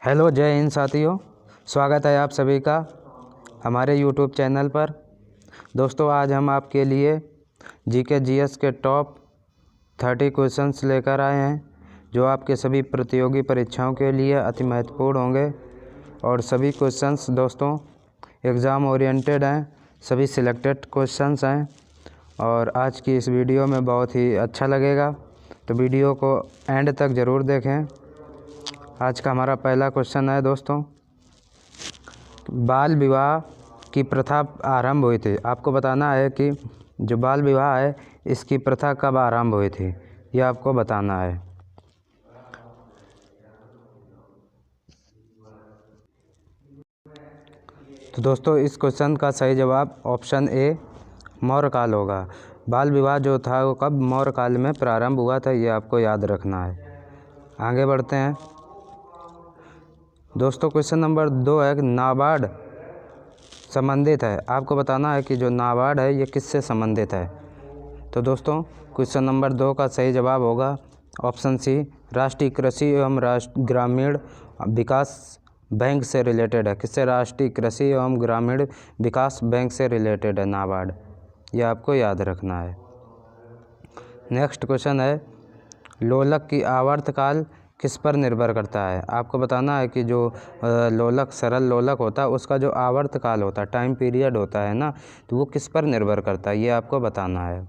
Hello, जय हिंद साथियों। स्वागत है आप सभी का हमारे यूट्यूब चैनल पर। दोस्तों, आज हम आपके लिए जीके जीएस के टॉप 30 क्वेश्चंस लेकर आए हैं जो आपके सभी प्रतियोगी परीक्षाओं के लिए अति महत्वपूर्ण होंगे। और सभी क्वेश्चंस दोस्तों एग्ज़ाम ओरिएंटेड हैं, सभी सिलेक्टेड क्वेश्चंस हैं और आज की इस वीडियो में बहुत ही अच्छा लगेगा, तो वीडियो को एंड तक ज़रूर देखें। आज का हमारा पहला क्वेश्चन है दोस्तों, बाल विवाह की प्रथा आरंभ हुई थी। आपको बताना है कि जो बाल विवाह है इसकी प्रथा कब आरंभ हुई थी, यह आपको बताना है। तो दोस्तों इस क्वेश्चन का सही जवाब ऑप्शन ए मौर्य काल होगा। बाल विवाह जो था वो कब मौर्य काल में प्रारंभ हुआ था, ये आपको याद रखना है। आगे बढ़ते हैं दोस्तों, क्वेश्चन नंबर 2 है कि नाबार्ड संबंधित है। आपको बताना है कि जो नाबार्ड है ये किससे संबंधित है। तो दोस्तों क्वेश्चन नंबर 2 का सही जवाब होगा ऑप्शन सी, राष्ट्रीय कृषि एवं ग्रामीण विकास बैंक से रिलेटेड है। किससे? राष्ट्रीय कृषि एवं ग्रामीण विकास बैंक से रिलेटेड है नाबार्ड, ये आपको याद रखना है। नेक्स्ट क्वेश्चन है, लोलक की आवर्तकाल किस पर निर्भर करता है। आपको बताना है कि जो लोलक सरल लोलक होता है उसका जो आवर्तकाल होता है, टाइम पीरियड होता है ना, तो वो किस पर निर्भर करता है, ये आपको बताना है।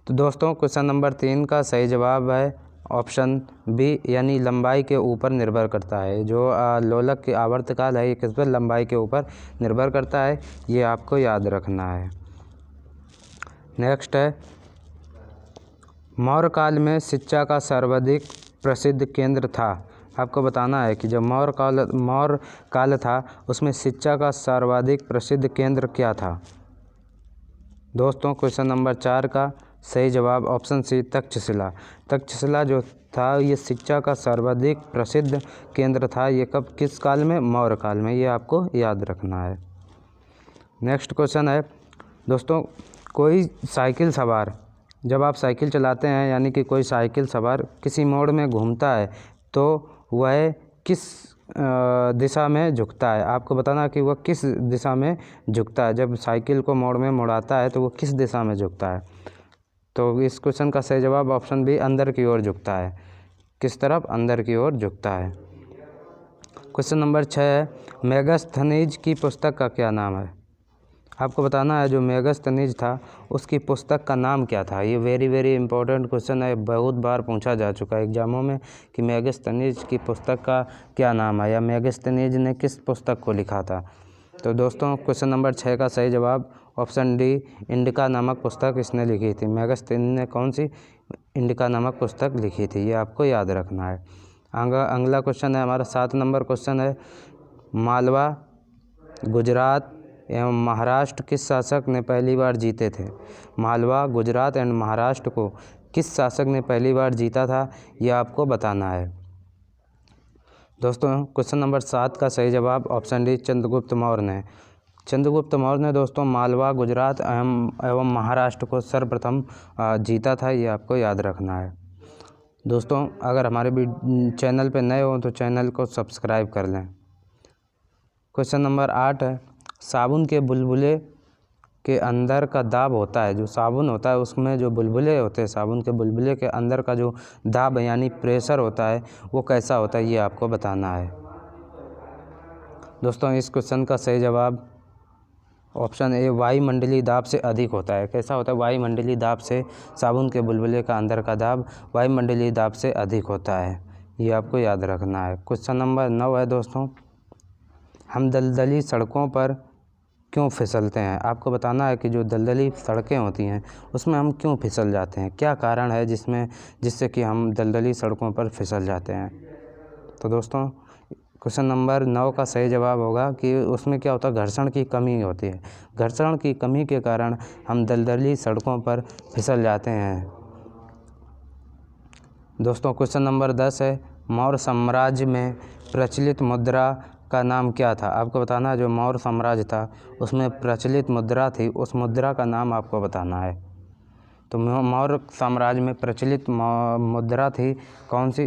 तो दोस्तों क्वेश्चन नंबर 3 का सही जवाब है ऑप्शन बी, यानी लंबाई के ऊपर निर्भर करता है। जो लोलक की आवर्तकाल है ये किस पर? लंबाई के ऊपर निर्भर करता है, ये आपको याद रखना है। नेक्स्ट है, मौर्य काल में शिक्षा का सर्वाधिक प्रसिद्ध केंद्र था। आपको बताना है कि जब मौर्य काल था उसमें शिक्षा का सर्वाधिक प्रसिद्ध केंद्र क्या था। दोस्तों क्वेश्चन नंबर 4 का सही जवाब ऑप्शन सी, तक्षशिला। तक्षशिला जो था ये शिक्षा का सर्वाधिक प्रसिद्ध केंद्र था। ये कब, किस काल में? मौर्य काल में, ये आपको याद रखना है। नेक्स्ट क्वेश्चन है दोस्तों, कोई साइकिल सवार, जब आप साइकिल चलाते हैं यानी कि कोई साइकिल सवार किसी मोड़ में घूमता है तो वह किस दिशा में झुकता है। आपको बताना कि वह किस दिशा में झुकता है। जब साइकिल को मोड़ में मुड़ाता है तो वो किस दिशा में झुकता है। तो इस क्वेश्चन का सही जवाब ऑप्शन बी, अंदर की ओर झुकता है। किस तरफ? अंदर की ओर झुकता है। क्वेश्चन नंबर 6 है, मेगास्थनीज की पुस्तक का क्या नाम है। आपको बताना है जो मेगास्थनीज था उसकी पुस्तक का नाम क्या था। ये वेरी इंपॉर्टेंट क्वेश्चन है, बहुत बार पूछा जा चुका है एग्जामों में कि मेगास्थनीज की पुस्तक का क्या नाम है या मेगास्थनीज ने किस पुस्तक को लिखा था। तो दोस्तों क्वेश्चन नंबर 6 का सही जवाब ऑप्शन डी, इंडिका नामक पुस्तक इसने लिखी थी। मेगास्थनीज ने कौन सी? इंडिका नामक पुस्तक लिखी थी, ये आपको याद रखना है। अगला क्वेश्चन है हमारा 7 नंबर क्वेश्चन है, मालवा, गुजरात एवं महाराष्ट्र किस शासक ने पहली बार जीते थे। मालवा, गुजरात एंड महाराष्ट्र को किस शासक ने पहली बार जीता था, यह आपको बताना है। दोस्तों क्वेश्चन नंबर 7 का सही जवाब ऑप्शन डी, चंद्रगुप्त मौर्य ने। चंद्रगुप्त मौर्य ने दोस्तों मालवा, गुजरात एवं महाराष्ट्र को सर्वप्रथम जीता था, ये आपको याद रखना है। दोस्तों अगर हमारे भी चैनल पर नए हो तो चैनल को सब्सक्राइब कर लें। क्वेश्चन नंबर 8 है, साबुन के बुलबुले के अंदर का दाब होता है, जो साबुन होता है उसमें जो बुलबुले होते हैं, साबुन के बुलबुले के अंदर का जो दाब यानी प्रेशर होता है वो कैसा होता है, ये आपको बताना है। दोस्तों इस क्वेश्चन का सही जवाब ऑप्शन ए, वायुमंडलीय दाब से अधिक होता है। कैसा होता है? वायुमंडलीय दाब से, साबुन के बुलबुले का अंदर का दाब वायुमंडलीय दाब से अधिक होता है, ये आपको याद रखना है। क्वेश्चन नंबर 9 है दोस्तों, हम दलदली सड़कों पर क्यों फिसलते हैं। आपको बताना है कि जो दलदली सड़कें होती हैं उसमें हम क्यों फिसल जाते हैं, क्या कारण है जिससे कि हम दलदली सड़कों पर फिसल जाते हैं। तो दोस्तों क्वेश्चन नंबर 9 का सही जवाब होगा कि उसमें क्या होता है, घर्षण की कमी होती है। घर्षण की कमी के कारण हम दलदली सड़कों पर फिसल जाते हैं। दोस्तों क्वेश्चन नंबर 10 है, मौर्य साम्राज्य में प्रचलित मुद्रा का नाम क्या था। आपको बताना है जो मौर्य साम्राज्य था उसमें प्रचलित मुद्रा थी, उस मुद्रा का नाम आपको बताना है। तो मौर्य साम्राज्य में प्रचलित मुद्रा थी कौन सी?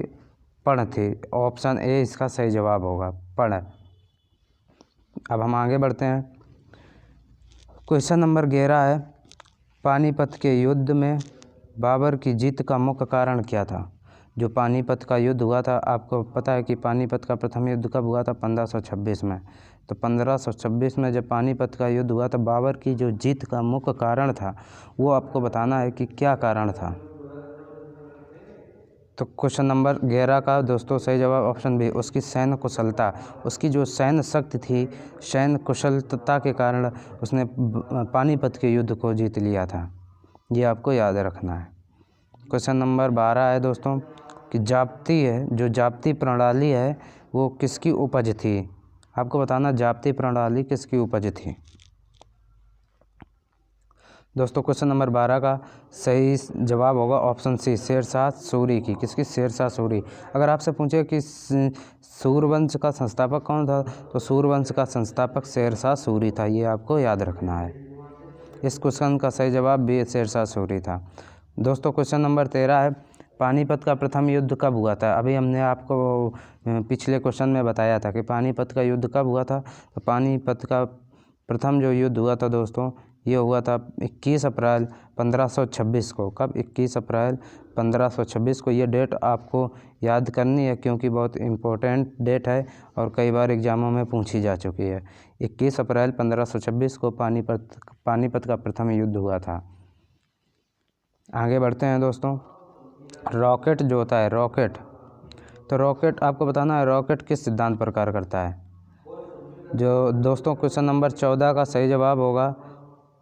पढ़ थी। ऑप्शन ए इसका सही जवाब होगा, पढ़। अब हम आगे बढ़ते हैं। क्वेश्चन नंबर 11 है, पानीपत के युद्ध में बाबर की जीत का मुख्य कारण क्या था? जो पानीपत का युद्ध हुआ था, आपको पता है कि पानीपत का प्रथम युद्ध कब हुआ था? 1526 में। तो 1526 में जब पानीपत का युद्ध हुआ तो बाबर की जो जीत का मुख्य कारण था वो आपको बताना है कि क्या कारण था। तो क्वेश्चन नंबर 11 का दोस्तों सही जवाब ऑप्शन बी, उसकी सैन्य कुशलता। उसकी जो सैन्य शक्ति थी, सैन्य कुशलता के कारण उसने पानीपत के युद्ध को जीत लिया था। ये आपको याद रखना है। क्वेश्चन नंबर 12 है दोस्तों कि जो जाप्ती प्रणाली है वो किसकी उपज थी? आपको बताना जाप्ती प्रणाली किसकी उपज थी। दोस्तों क्वेश्चन नंबर 12 का सही जवाब होगा ऑप्शन सी, शेरशाह सूरी की। किसकी? शेरशाह सूरी। अगर आपसे पूछे कि सूर्यवंश का संस्थापक कौन था, तो सूर्यवंश का संस्थापक शेरशाह सूरी था। ये आपको याद रखना है। इस क्वेश्चन का सही जवाब भी शेरशाह सूरी था। दोस्तों क्वेश्चन नंबर 13 है, पानीपत का प्रथम युद्ध कब हुआ था? अभी हमने आपको पिछले क्वेश्चन में बताया था कि पानीपत का युद्ध कब हुआ था। तो पानीपत का प्रथम जो युद्ध हुआ था दोस्तों, ये हुआ था 21 अप्रैल 1526 को। कब? 21 अप्रैल 1526 को। ये डेट आपको याद करनी है क्योंकि बहुत इम्पोर्टेंट डेट है और कई बार एग्ज़ामों में पूछी जा चुकी है। 21 अप्रैल 1526 को पानीपत का प्रथम युद्ध हुआ था। आगे बढ़ते हैं दोस्तों। रॉकेट जो होता है, रॉकेट, तो रॉकेट आपको बताना है रॉकेट किस सिद्धांत पर कार्य करता है। जो दोस्तों क्वेश्चन नंबर 14 का सही जवाब होगा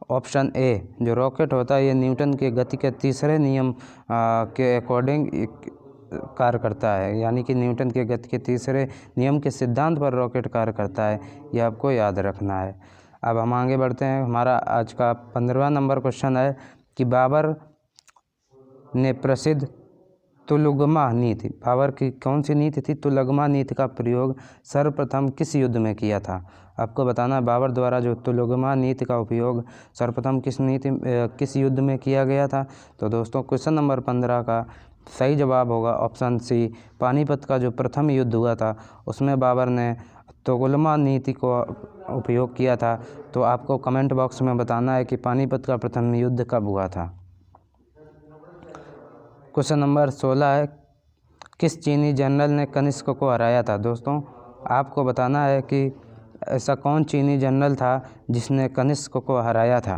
ऑप्शन ए। जो रॉकेट होता है ये न्यूटन के गति के तीसरे नियम के अकॉर्डिंग कार्य करता है, यानी कि न्यूटन के गति के तीसरे नियम के सिद्धांत पर रॉकेट कार्य करता है। ये आपको याद रखना है। अब हम आगे बढ़ते हैं। हमारा आज का 15वां नंबर क्वेश्चन है कि बाबर ने प्रसिद्ध तुलगमा नीति, बाबर की कौन सी नीति थी? तुलगमा नीति का प्रयोग सर्वप्रथम किस युद्ध में किया था? आपको बताना है बाबर द्वारा जो तुलगमा नीति का उपयोग सर्वप्रथम किस युद्ध में किया गया था। तो दोस्तों क्वेश्चन नंबर 15 का सही जवाब होगा ऑप्शन सी, पानीपत का जो प्रथम युद्ध हुआ था उसमें बाबर ने तुलगमा नीति को उपयोग किया था। तो आपको कमेंट बॉक्स में बताना है कि पानीपत का प्रथम युद्ध कब हुआ था। क्वेश्चन नंबर 16 है, किस चीनी जनरल ने कनिष्क को हराया था? दोस्तों आपको बताना है कि ऐसा कौन चीनी जनरल था जिसने कनिष्क को हराया था।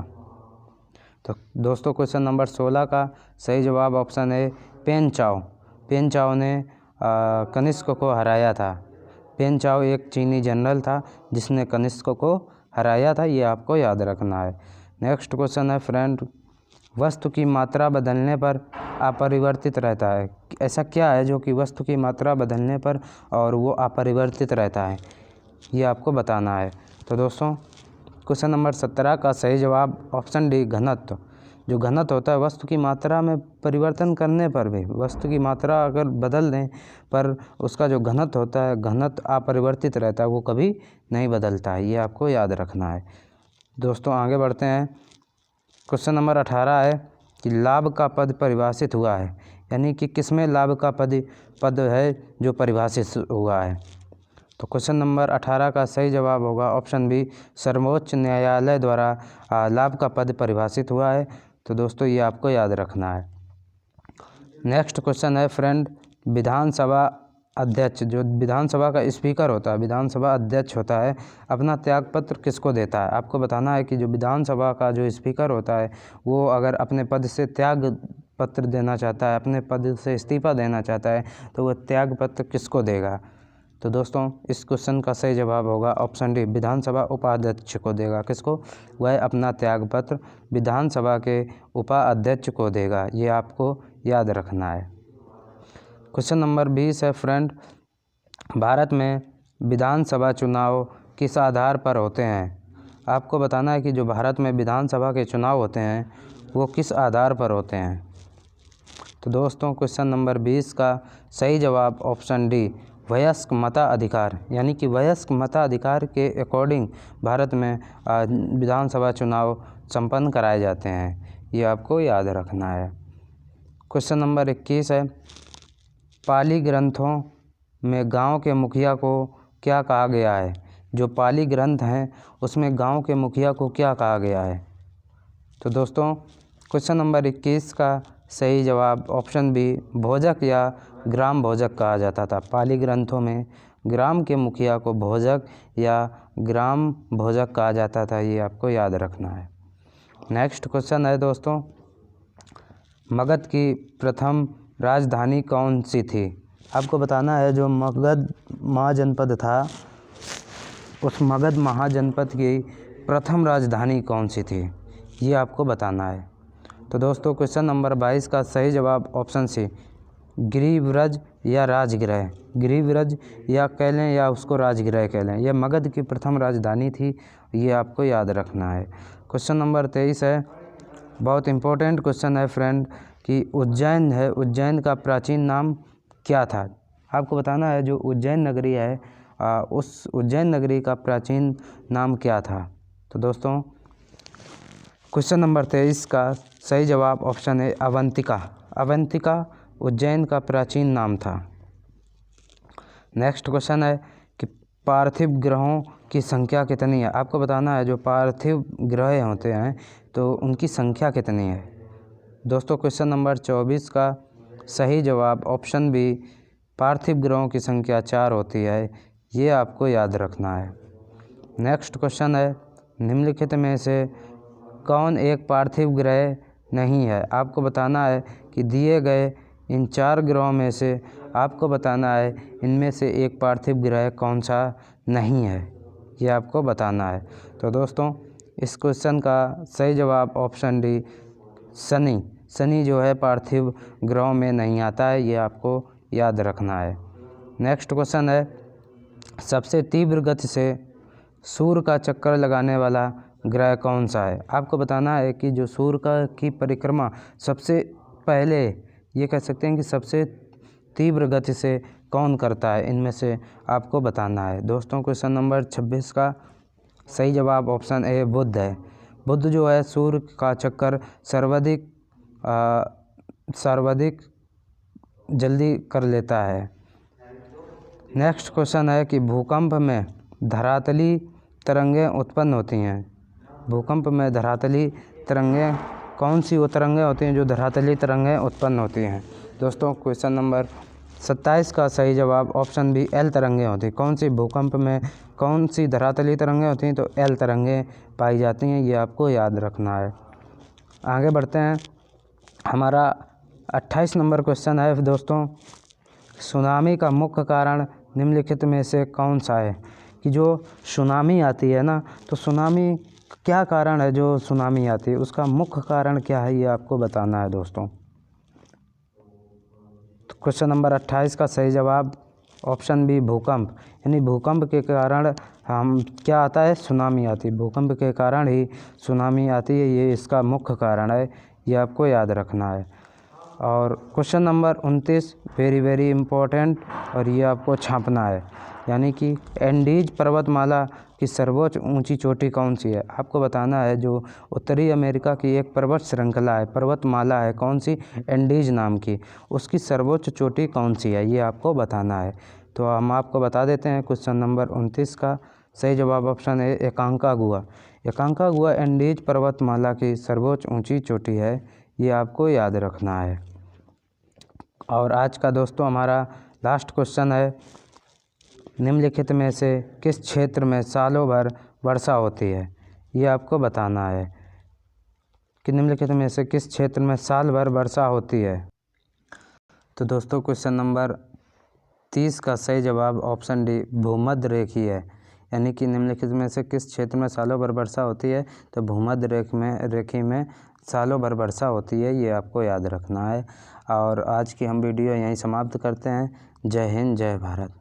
तो दोस्तों क्वेश्चन नंबर 16 का सही जवाब ऑप्शन है पेन चाओ। पेन चाओ ने कनिष्क को हराया था। पेन चाओ एक चीनी जनरल था जिसने कनिष्क को हराया था। ये आपको याद रखना है। नेक्स्ट क्वेश्चन है फ्रेंड, वस्तु की मात्रा बदलने पर अपरिवर्तित रहता है। ऐसा क्या है जो कि वस्तु की मात्रा बदलने पर और वो अपरिवर्तित रहता है? ये आपको बताना है। तो दोस्तों क्वेश्चन नंबर 17 का सही जवाब ऑप्शन डी, घनत्व। जो घनत्व होता है वस्तु की मात्रा में परिवर्तन करने पर भी, वस्तु की मात्रा अगर बदल दें पर उसका जो घनत्व होता है, घनत्व अपरिवर्तित रहता है, वो कभी नहीं बदलता है। ये आपको याद रखना है। दोस्तों आगे बढ़ते हैं। क्वेश्चन नंबर 18 है कि लाभ का पद परिभाषित हुआ है, यानी कि किसमें लाभ का पद है जो परिभाषित हुआ है। तो क्वेश्चन नंबर 18 का सही जवाब होगा ऑप्शन बी, सर्वोच्च न्यायालय द्वारा लाभ का पद परिभाषित हुआ है। तो दोस्तों ये आपको याद रखना है। नेक्स्ट क्वेश्चन है फ्रेंड, विधानसभा अध्यक्ष, जो विधानसभा का स्पीकर होता है, विधानसभा अध्यक्ष होता है, अपना त्यागपत्र किसको देता है? आपको बताना है कि जो विधानसभा का जो स्पीकर होता है वो अगर अपने पद से त्याग पत्र देना चाहता है, अपने पद से इस्तीफा देना चाहता है, तो वह त्याग पत्र किसको देगा? तो दोस्तों इस क्वेश्चन का सही जवाब होगा ऑप्शन डी, विधानसभा उपाध्यक्ष को देगा। किसको? वह अपना त्यागपत्र विधानसभा के उपाध्यक्ष को देगा। ये आपको याद रखना है। क्वेश्चन नंबर 20 है फ्रेंड, भारत में विधानसभा चुनाव किस आधार पर होते हैं? आपको बताना है कि जो भारत में विधानसभा के चुनाव होते हैं वो किस आधार पर होते हैं। तो दोस्तों क्वेश्चन नंबर 20 का सही जवाब ऑप्शन डी, वयस्क मताधिकार, यानी कि वयस्क मताधिकार के अकॉर्डिंग भारत में विधानसभा चुनाव संपन्न कराए जाते हैं। ये आपको याद रखना है। क्वेश्चन नंबर 21 है, पाली ग्रंथों में गांव के मुखिया को क्या कहा गया है? जो पाली ग्रंथ हैं उसमें गांव के मुखिया को क्या कहा गया है? तो दोस्तों क्वेश्चन नंबर 21 का सही जवाब ऑप्शन बी भोजक या ग्राम भोजक कहा जाता था। पाली ग्रंथों में ग्राम के मुखिया को भोजक या ग्राम भोजक कहा जाता था, ये आपको याद रखना है। नेक्स्ट क्वेश्चन है दोस्तों, मगध की प्रथम राजधानी कौन सी थी? आपको बताना है जो मगध महाजनपद था उस मगध महाजनपद की प्रथम राजधानी कौन सी थी, ये आपको बताना है। तो दोस्तों क्वेश्चन नंबर 22 का सही जवाब ऑप्शन सी गिरिव्रज या राजगृह, गिरिव्रज या कह लें या उसको राजगृह कह लें, यह मगध की प्रथम राजधानी थी, ये आपको याद रखना है। क्वेश्चन नंबर 23 है, बहुत इम्पोर्टेंट क्वेश्चन है फ्रेंड, कि उज्जैन है, उज्जैन का प्राचीन नाम क्या था? आपको बताना है जो उज्जैन नगरी है उस उज्जैन नगरी का प्राचीन नाम क्या था? तो दोस्तों क्वेश्चन नंबर 23 का सही जवाब ऑप्शन है अवंतिका, अवंतिका उज्जैन का प्राचीन नाम था। नेक्स्ट क्वेश्चन है कि पार्थिव ग्रहों की संख्या कितनी है? आपको बताना है जो पार्थिव ग्रह होते हैं तो उनकी संख्या कितनी है? दोस्तों क्वेश्चन नंबर 24 का सही जवाब ऑप्शन बी पार्थिव ग्रहों की संख्या 4 होती है, ये आपको याद रखना है। नेक्स्ट क्वेश्चन है, निम्नलिखित में से कौन एक पार्थिव ग्रह नहीं है? आपको बताना है कि दिए गए इन 4 ग्रहों में से आपको बताना है इनमें से एक पार्थिव ग्रह कौन सा नहीं है, ये आपको बताना है। तो दोस्तों इस क्वेश्चन का सही जवाब ऑप्शन डी शनि, शनि जो है पार्थिव ग्रहों में नहीं आता है, ये आपको याद रखना है। नेक्स्ट क्वेश्चन है, सबसे तीव्र गति से सूर्य का चक्कर लगाने वाला ग्रह कौन सा है? आपको बताना है कि जो सूर्य की परिक्रमा सबसे पहले, ये कह सकते हैं कि सबसे तीव्र गति से कौन करता है, इनमें से आपको बताना है। दोस्तों क्वेश्चन नंबर 26 का सही जवाब ऑप्शन ए बुध है। बुध जो है सूर्य का चक्कर सर्वाधिक जल्दी कर लेता है। नेक्स्ट क्वेश्चन है कि भूकंप में धरातली तरंगें उत्पन्न होती हैं, भूकंप में धरातली तरंगें कौन सी वो तरंगें होती हैं जो धरातली तरंगें उत्पन्न होती हैं? दोस्तों क्वेश्चन नंबर 27 का सही जवाब ऑप्शन बी एल तरंगें होती हैं। कौन सी भूकंप में कौन सी धरातली तरंगें होती हैं? तो एल तरंगें पाई जाती हैं, ये आपको याद रखना है। आगे बढ़ते हैं, हमारा 28 नंबर क्वेश्चन है दोस्तों, सुनामी का मुख्य कारण निम्नलिखित में से कौन सा है? कि जो सुनामी आती है ना, तो सुनामी क्या कारण है जो सुनामी आती है, उसका मुख्य कारण क्या है, ये आपको बताना है दोस्तों। तो क्वेश्चन नंबर 28 का सही जवाब ऑप्शन बी भूकंप, यानी भूकंप के कारण हम क्या आता है, सुनामी आती है, भूकंप के कारण ही सुनामी आती है, ये इसका मुख्य कारण है, ये आपको याद रखना है। और क्वेश्चन नंबर 29 वेरी इम्पोर्टेंट, और ये आपको छापना है, यानी कि एंडीज पर्वतमाला की सर्वोच्च ऊंची चोटी कौन सी है? आपको बताना है जो उत्तरी अमेरिका की एक पर्वत श्रृंखला है, पर्वतमाला है, कौन सी? एंडीज नाम की, उसकी सर्वोच्च चोटी कौन सी है, ये आपको बताना है। तो हम आपको बता देते हैं क्वेश्चन नंबर 29 का सही जवाब ऑप्शन है एकांकागुआ, एकांकागुआ एंडीज पर्वतमाला की सर्वोच्च ऊंची चोटी है, ये आपको याद रखना है। और आज का दोस्तों हमारा लास्ट क्वेश्चन है, निम्नलिखित में से किस क्षेत्र में सालों भर वर्षा होती है? ये आपको बताना है कि निम्नलिखित में से किस क्षेत्र में साल भर वर्षा होती है। तो दोस्तों क्वेश्चन नंबर 30 का सही जवाब ऑप्शन डी भूमध्य रेखी है, यानी कि निम्नलिखित में से किस क्षेत्र में सालों भर वर्षा होती है? तो भूमध्य रेखी में सालों भर वर्षा होती है, ये आपको याद रखना है। और आज की हम वीडियो यहीं समाप्त करते हैं। जय हिंद, जय भारत।